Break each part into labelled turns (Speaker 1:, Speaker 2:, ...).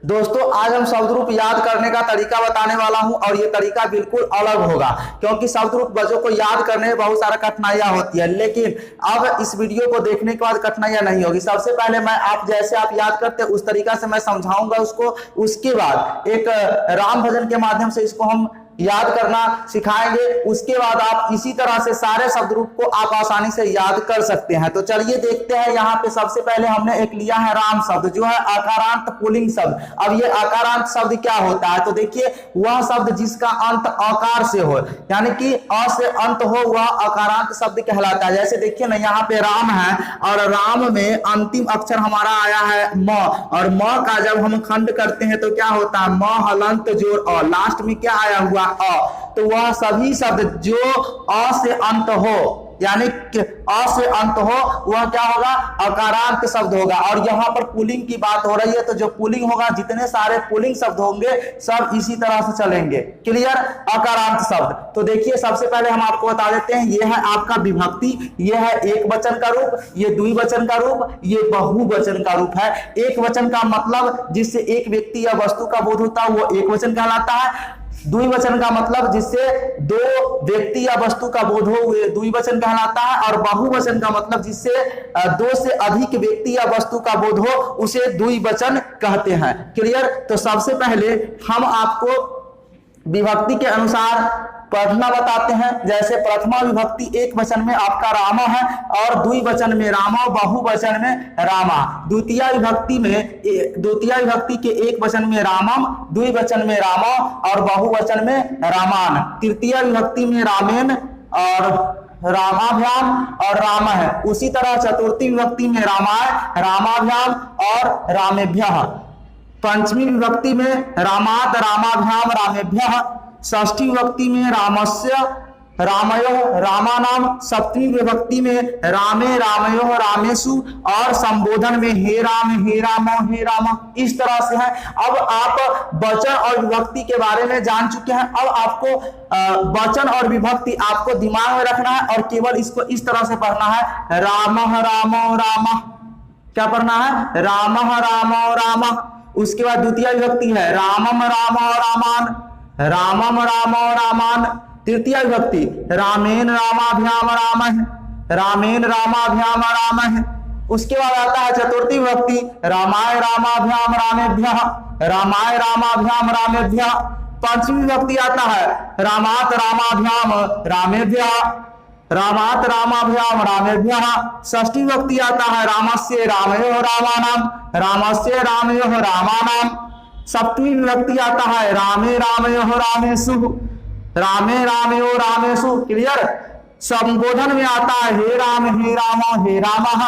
Speaker 1: दोस्तों आज हम शब्द रूप याद करने का तरीका बताने वाला हूं और ये तरीका बिल्कुल अलग होगा क्योंकि शब्द रूप बच्चों को याद करने में बहुत सारा कठिनाइयां होती है। लेकिन अब इस वीडियो को देखने के बाद कठिनाइयां नहीं होगी। सबसे पहले मैं आप जैसे आप याद करते हैं उस तरीका से मैं समझाऊंगा उसको। उसके बाद एक राम भजन के माध्यम से इसको हम याद करना सिखाएंगे। उसके बाद आप इसी तरह से सारे शब्द रूप को आप आसानी से याद कर सकते हैं। तो चलिए देखते हैं। यहाँ पे सबसे पहले हमने एक लिया है राम शब्द जो है आकारांत पुल्लिंग शब्द। अब ये आकारांत शब्द क्या होता है? तो देखिए वह शब्द जिसका अंत आकार से हो, यानी कि अ से अंत हो, वह आकारांत शब्द कहलाता है। जैसे देखिए ना, यहाँ पे राम है और राम में अंतिम अक्षर हमारा आया है म, और म का जब हम खंड करते हैं तो क्या होता है? म हलंत जोड़ अ, लास्ट में क्या आया हुआ अ। तो वह सभी शब्द जो अ से अंत हो, यानी कि अ से अंत हो, वह क्या होगा? अकारांत शब्द होगा। और यहाँ पर पुल्लिंग की बात हो रही है, तो जो पुल्लिंग होगा, जितने सारे पुल्लिंग शब्द होंगे सब इसी तरह से चलेंगे। क्लियर? अकारांत शब्द। तो देखिए सबसे पहले हम आपको बता देते हैं, ये है आपका विभक्ति, ये है एक वचन का रूप, ये द्विवचन का रूप, ये बहुवचन का रूप है। एक वचन का मतलब जिससे एक व्यक्ति या वस्तु का बोध होता है वो एक वचन कहलाता है। द्विवचन का मतलब जिससे दो व्यक्ति या वस्तु का बोध हो वे द्विवचन कहलाता है। और बहुवचन का मतलब जिससे दो से अधिक व्यक्ति या वस्तु का बोध हो उसे द्विवचन कहते हैं। क्लियर? तो सबसे पहले हम आपको विभक्ति के अनुसार पढ़ना बताते हैं। जैसे प्रथमा विभक्ति एक वचन में आपका रामा है और द्विवचन में रामा, बहुवचन में रामा। द्वितीय विभक्ति के एक वचन में रामम, द्विवचन में रामा और बहुवचन में रामान। तृतीय विभक्ति में रामेन और रामाभ्याम और राम है। उसी तरह चतुर्थी विभक्ति में रामाय, रामाभ्याम और रामेभ्यः। पंचमी विभक्ति में रामात, रामाभ्याम, रामेभ्यः। षष्ठी विभक्ति में रामस्य, रामयोः, रामानाम। सप्तमी विभक्ति में रामे, रामयोः, रामेषु। और संबोधन में हे राम, हे रामो, हे राम। इस तरह से है। अब आप वचन और विभक्ति के बारे में जान चुके हैं। अब आपको वचन और विभक्ति आपको दिमाग में रखना है और केवल इसको इस तरह से पढ़ना है, रामः, रामो, रामः। क्या पढ़ना है? रामः, रामो, रामः। उसके बाद द्वितीय विभक्ति है रामम, रामो, रामान, रामम, रामो, रामान। तृतीय विभक्ति रामेन, रामाभ्याम, रामः, रामेन, रामाभ्याम, रामः। उसके बाद आता है चतुर्थी विभक्ति रामाय, रामाभ्याम, रामेभ्यः, रामाय, रामाभ्याम, रामेभ्यः। पंचमी विभक्ति आता है रामात, रामाभ्याम, रामेभ्यः, रामात, रामाभ्याम, रामेभ्यः। षष्ठी विभक्ति आता है रामस्य, रामयोः, रामानाम, रामस्य, रामयोः, रामानाम। सप्तमी विभक्ति आता है रामे, रामयोः, रामेषु, रामे, रामयो, रामेषु। क्लियर? संबोधन में आता है हे राम, हे रामो, हे रामः,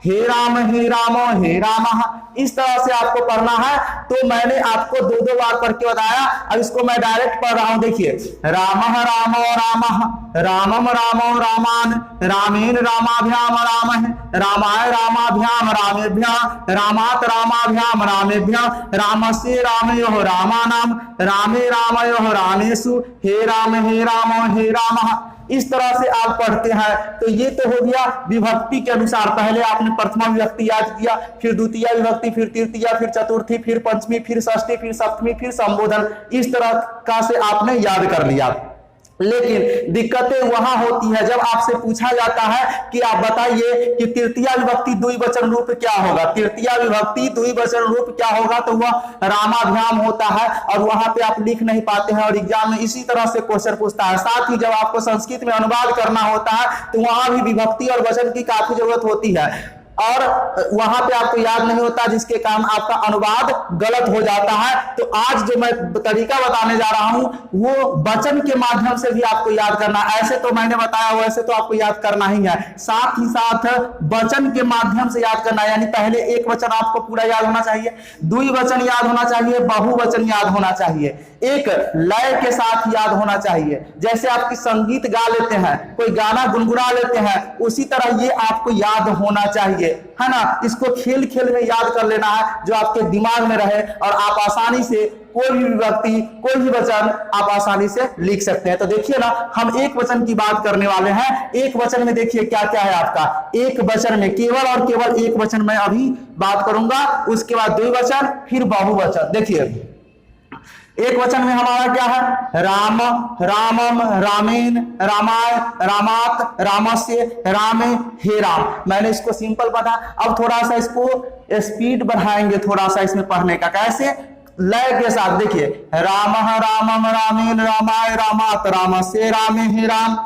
Speaker 1: हे राम, हे रामो, हे रामः। इस तरह से आपको पढ़ना है। तो मैंने आपको दो दो बार पढ़ के बताया, अब इसको मैं डायरेक्ट पढ़ रहा हूं। देखिए रामः, रामो, रामः, रामम, रामो, रामान, रामेन, रामाभ्याम, रामः, रामाय, रामाभ्याम, रामेभ्यः, रामात, रामाभ्याम, रामेभ्यः, रामस्य, रामयोः, रामानाम, रामे, रामयोः, रामेषु, हे राम, हे रामो, हे रामः। इस तरह से आप पढ़ते हैं। तो ये तो हो गया विभक्ति के अनुसार। पहले आपने प्रथमा विभक्ति याद किया, फिर द्वितीय विभक्ति, फिर तृतीय, फिर चतुर्थी, फिर पंचमी, फिर षष्ठी, फिर सप्तमी, फिर संबोधन। इस तरह का से आपने याद कर लिया। लेकिन दिक्कतें वहां होती है जब आपसे पूछा जाता है कि आप बताइए कि तृतीय विभक्ति द्विवचन रूप क्या होगा। तृतीय विभक्ति द्विवचन रूप क्या होगा? तो वह रामाभ्याम होता है और वहां पे आप लिख नहीं पाते हैं और एग्जाम में इसी तरह से क्वेश्चन पूछता है। साथ ही जब आपको संस्कृत में अनुवाद करना होता है तो वहां भी विभक्ति और वचन की काफी जरूरत होती है और वहां पे आपको याद नहीं होता, जिसके कारण आपका अनुवाद गलत हो जाता है। तो आज जो मैं तरीका बताने जा रहा हूं वो वचन के माध्यम से भी आपको याद करना। ऐसे तो मैंने बताया वैसे तो आपको याद करना ही है, साथ ही साथ वचन के माध्यम से याद करना। यानी पहले एक वचन आपको पूरा याद होना चाहिए, द्विवचन याद होना चाहिए, बहुवचन याद होना चाहिए, एक लय के साथ याद होना चाहिए। जैसे आपकी संगीत गा लेते हैं, कोई गाना गुनगुना लेते हैं, उसी तरह ये आपको याद होना चाहिए। है ना, इसको खेल खेल में याद कर लेना है, जो आपके दिमाग में रहे और आप आसानी से कोई भी विभक्ति, कोई भी वचन आप आसानी से लिख सकते हैं। तो देखिए ना, हम एक वचन की बात करने वाले हैं। एक वचन में देखिए क्या क्या है आपका, एक वचन में केवल और केवल एक वचन मैं अभी बात करूंगा, उसके बाद द्विवचन, फिर बहुवचन। देखिए एक वचन में हमारा क्या है, राम, रामम, रामेन, रामाय, रामात, रामस्य, रामे, हे राम। मैंने इसको सिंपल पढ़ा, अब थोड़ा सा इसको स्पीड बढ़ाएंगे, थोड़ा सा इसमें पढ़ने का। कैसे, लय के साथ। देखिए राम, रामम, रामेन, रामाय, रामात, रामस्य, रामे, हे राम।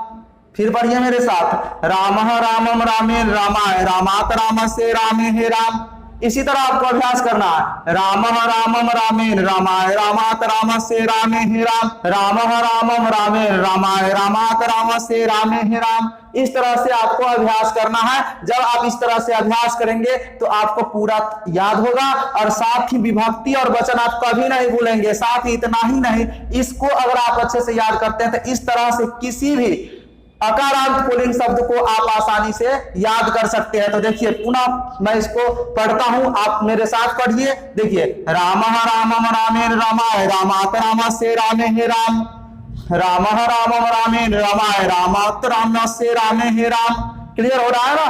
Speaker 1: फिर पढ़िए मेरे साथ, राम, रामम, रामेन, रामाय, रामात, रामस्य, रामे, हे राम। इसी तरह आपको अभ्यास करना है, राम, रामम, रामेन, रामाय, रामात, रामस्य, रामे, हे राम। राम, रामम, रामेन, रामाय, रामात, रामस्य, रामे, हे राम। इस तरह से आपको अभ्यास करना है। जब आप इस तरह से अभ्यास करेंगे तो आपको पूरा याद होगा, और साथ ही विभक्ति और वचन आप कभी नहीं भूलेंगे। साथ ही इतना ही नहीं, इसको अगर आप अच्छे से याद करते हैं तो इस तरह से किसी भी अकारांत पुल्लिंग शब्द को आप आसानी से याद कर सकते हैं। तो देखिए पुनः मैं इसको पढ़ता हूं, आप मेरे साथ पढ़िए। देखिए राम, रामम, रामेन, रामाय, रामात, रामस्य, रामे, हे राम। राम, रामम, रामेन, रामाय, रामात, रामस्य, रामे, हे राम। क्लियर हो रहा है ना,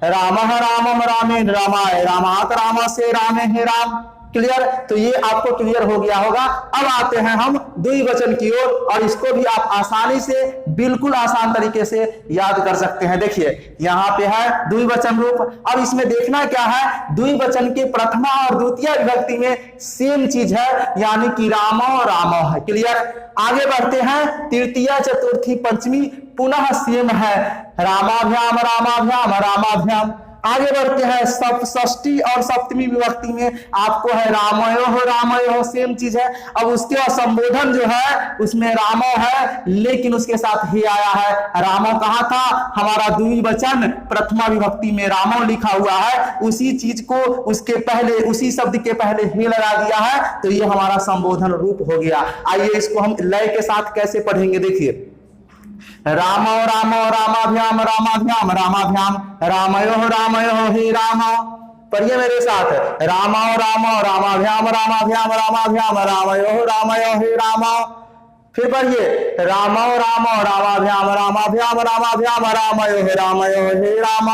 Speaker 1: राम, रामम, रामेन, रामाय, रामात, रामस्य, रामे, हे राम। क्लियर, तो ये आपको क्लियर हो गया होगा। अब आते हैं हम द्विवचन की ओर, और इसको भी आप आसानी से, बिल्कुल आसान तरीके से याद कर सकते हैं। देखिए यहाँ पे है द्विवचन रूप। अब इसमें देखना क्या है, द्विवचन के प्रथमा और द्वितीय विभक्ति में सेम चीज है, यानी कि रामो रामो है। क्लियर, आगे बढ़ते हैं, तृतीय, चतुर्थी, पंचमी पुनः सेम है, रामाभ्याम, रामाभ्याम, रामाभ्याम। आगे बढ़ते हैं, षष्ठी और सप्तमी विभक्ति में आपको है रामयो हो, रामयो हो, सेम चीज है। अब उसके बाद संबोधन जो है उसमें रामो है, लेकिन उसके साथ हे आया है। रामो कहा था, हमारा द्विवचन प्रथमा विभक्ति में रामो लिखा हुआ है, उसी चीज को उसके पहले, उसी शब्द के पहले हे लगा दिया है, तो ये हमारा संबोधन रूप हो गया। आइए इसको हम लय के साथ कैसे पढ़ेंगे। देखिए रामो, रामो, रामाभ्याम, रामाभ्याम, रामाभ्याम, रामयो, रामयो, हे राम। पढ़िए मेरे साथ, रामो, रामो, रामाभ्याम, रामाभ्याम, रामाभ्याम, रामयो, रामयो, हे राम। फिर पढ़िए रामो, रामो, रामाभ्याम, रामाभ्याम, रामाभ्याम, रामयो, रामयो, हे राम।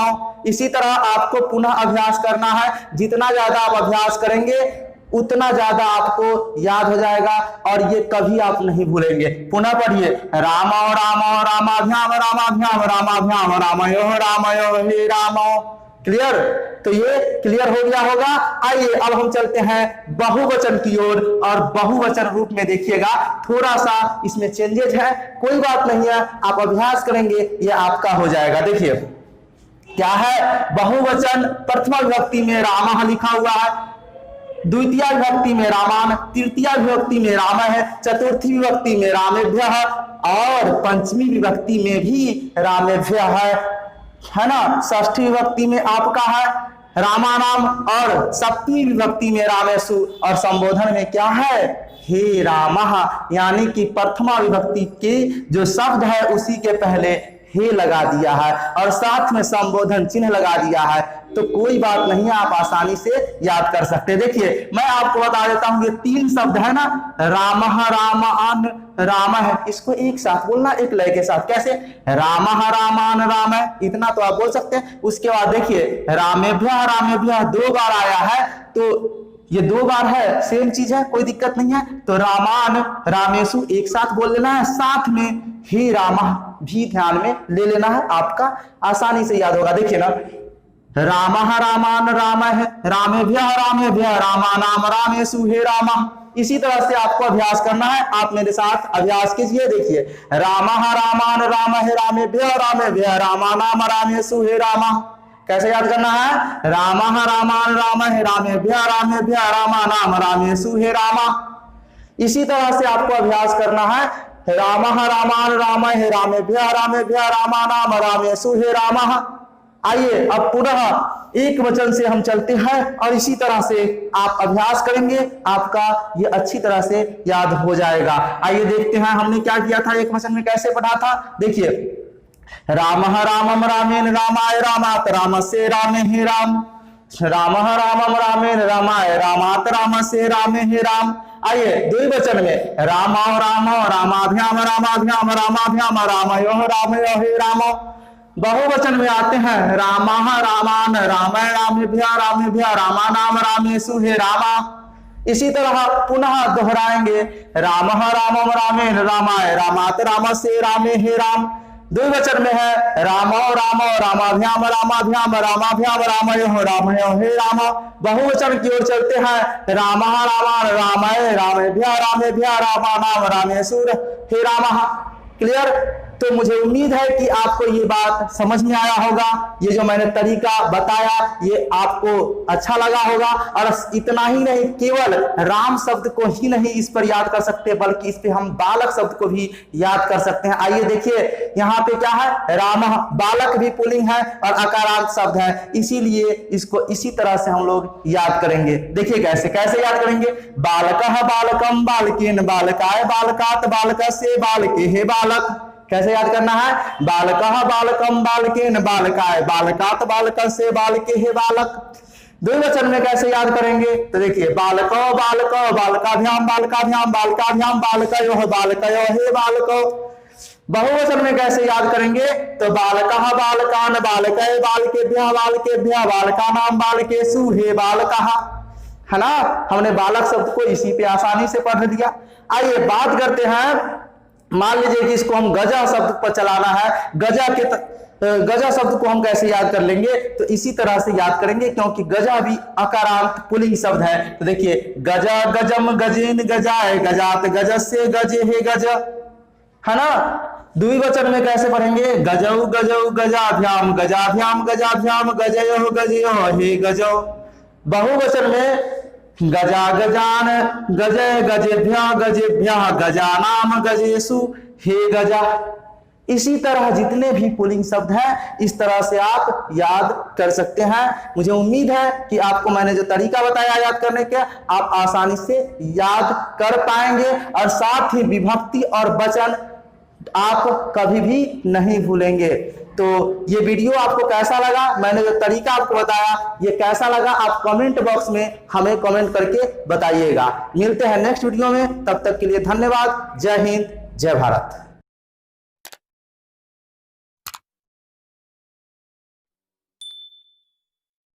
Speaker 1: इसी तरह आपको पुनः अभ्यास करना है। जितना ज्यादा आप अभ्यास करेंगे उतना ज्यादा आपको याद हो जाएगा, और ये कभी आप नहीं भूलेंगे। पुनः पढ़िए रामो, रामो, रामाभ्याम, रामाभ्याम, रामाभ्याम, रामयो, रामयो, हे राम। क्लियर, तो ये क्लियर हो गया होगा। आइए अब हम चलते हैं बहुवचन की ओर, और बहुवचन रूप में देखिएगा थोड़ा सा इसमें चेंजेस है, कोई बात नहीं है, आप अभ्यास करेंगे ये आपका हो जाएगा। देखिए क्या है, बहुवचन प्रथमा विभक्ति में रामः लिखा हुआ है, द्वितीय विभक्ति में रामान, तृतीय विभक्ति में राम है, चतुर्थी विभक्ति में रामेभ्यः, और पंचमी विभक्ति में भी रामेभ्यः है ना। षष्ठी विभक्ति में आपका है रामानाम, और सप्तमी विभक्ति में रामेषु, और संबोधन में क्या है, हे रामः, यानी कि प्रथमा विभक्ति के जो शब्द है उसी के पहले हे लगा दिया है, और साथ में संबोधन चिन्ह लगा दिया है। तो कोई बात नहीं है, आप आसानी से याद कर सकते हैं। देखिए मैं आपको बता देता हूं, ये तीन शब्द है ना, रामः, रामान, राम है, इसको एक साथ बोलना, एक लय के साथ। कैसे, रामः, रामान, राम है, इतना तो आप बोल सकते हैं। उसके बाद देखिए रामेभ्यः, रामेभ्यः दो बार आया है, तो ये दो बार है, सेम चीज है, कोई दिक्कत नहीं है। तो रामान, रामेषु एक साथ बोल लेना है, साथ में हे रामः भी ध्यान में ले लेना है, आपका आसानी से याद होगा। देखिए ना, रामः, रामान, राम है, रामेभ्यः, रामेभ्यः, रामानाम, रामेषु, हे रामः। इसी तरह से आपको अभ्यास करना है, आप मेरे साथ अभ्यास कीजिए। देखिए रामः, रामान, राम है, रामेभ्यः, रामेभ्यः, रामानाम, रामेषु, हे रामः। कैसे याद करना है, रामः, रामान, राम है, रामेभ्यः, रामेभ्यः, रामानाम, रामेषु, हे रामः। इसी तरह से आपको अभ्यास करना है, रामः, रामान, राम है, रामेभ्यः, रामेभ्यः, रामानाम, रामेषु, हे रामः। आइए अब पुनः एक वचन से हम चलते हैं, और इसी तरह से आप अभ्यास करेंगे, आपका ये अच्छी तरह से याद हो जाएगा। आइए देखते हैं हमने क्या किया था, एक वचन में कैसे पढ़ा था। देखिए रामः रामम रामेण रामाय रामात रामस्य रामे हे राम। रामः रामम रामेण रामाय रामात रामस्य रामे हे राम। आइए द्विवचन में राम रामाभ्याम रामाभ्याम रामाभ्याम रामयोः रामयोः हे राम। बहुवचन में आते हैं रामः रामान रामाय रामेभ्यः रामेभ्यः रामानाम रामेषु हे रामा। इसी तरह पुनः दोहराएंगे रामः रामम रामेण रामाय रामात रामस्य रामे हे राम। द्विवचन में है रामो रामाभ्याम रामाभ्याम रामाभ्याम रामयोः रामयोः हे राम। बहुवचन की ओर चलते हैं रामः रामान रामाय रामेभ्यः रामेभ्यः रामानाम रामेषु हे रामः। क्लियर? तो मुझे उम्मीद है कि आपको ये बात समझ में आया होगा। ये जो मैंने तरीका बताया ये आपको अच्छा लगा होगा। और इतना ही नहीं, केवल राम शब्द को ही नहीं इस पर याद कर सकते बल्कि इस पे हम बालक शब्द को भी याद कर सकते हैं। आइए देखिए यहाँ पे क्या है, राम बालक भी पुल्लिंग है और अकारांत शब्द है, इसीलिए इसको इसी तरह से हम लोग याद करेंगे। देखिए कैसे कैसे याद करेंगे। बालकः बालकम बालकेन बालकाय बालकात बालकस्य बालके हे बालक। कैसे याद करना है, बालकः बालकम बालकेन बालकाय बालकात बालकस्य बालके हे बालक। द्विवचन में कैसे याद करेंगे, तो देखिए बालको बालको बालकाभ्याम बालकाभ्याम बालकाभ्याम बालकयोः बालकयोः हे बालको। बहुवचन में कैसे याद करेंगे, तो बालकः बालकान बालकय बालकेभ्यः बालकेभ्यः बालकानाम बालकेषु हे बालकः। है ना, हमने बालक शब्द को इसी पे आसानी से पढ़ दिया। आइए बात करते हैं, मान लीजिए कि इसको हम गजा शब्द पर चलाना है। गजा शब्द को हम कैसे याद कर लेंगे, तो इसी तरह से याद करेंगे क्योंकि गजा भी अकारांत पुल्लिंग शब्द है। तो देखिए गजा गजम गजेन गजाय गजात गजस्य गजे हे गज। है ना, द्विवचन में कैसे पढ़ेंगे, गजौ गजौ गजाभ्याम गजाभ्याम गजाभ्याम गजयोः गजयोः हे गजौ। बहुवचन में गजा गजान गजय गजेभ्यः गजेभ्यः गजानाम गजेषु हे गजा। इसी तरह जितने भी पुल्लिंग शब्द हैं इस तरह से आप याद कर सकते हैं। मुझे उम्मीद है कि आपको मैंने जो तरीका बताया याद करने का आप आसानी से याद कर पाएंगे और साथ ही विभक्ति और वचन आप कभी भी नहीं भूलेंगे। तो ये वीडियो आपको कैसा लगा, मैंने जो तरीका आपको बताया ये कैसा लगा, आप कमेंट बॉक्स में हमें कमेंट करके बताइएगा। मिलते हैं नेक्स्ट वीडियो में, तब तक के लिए धन्यवाद। जय हिंद, जय भारत।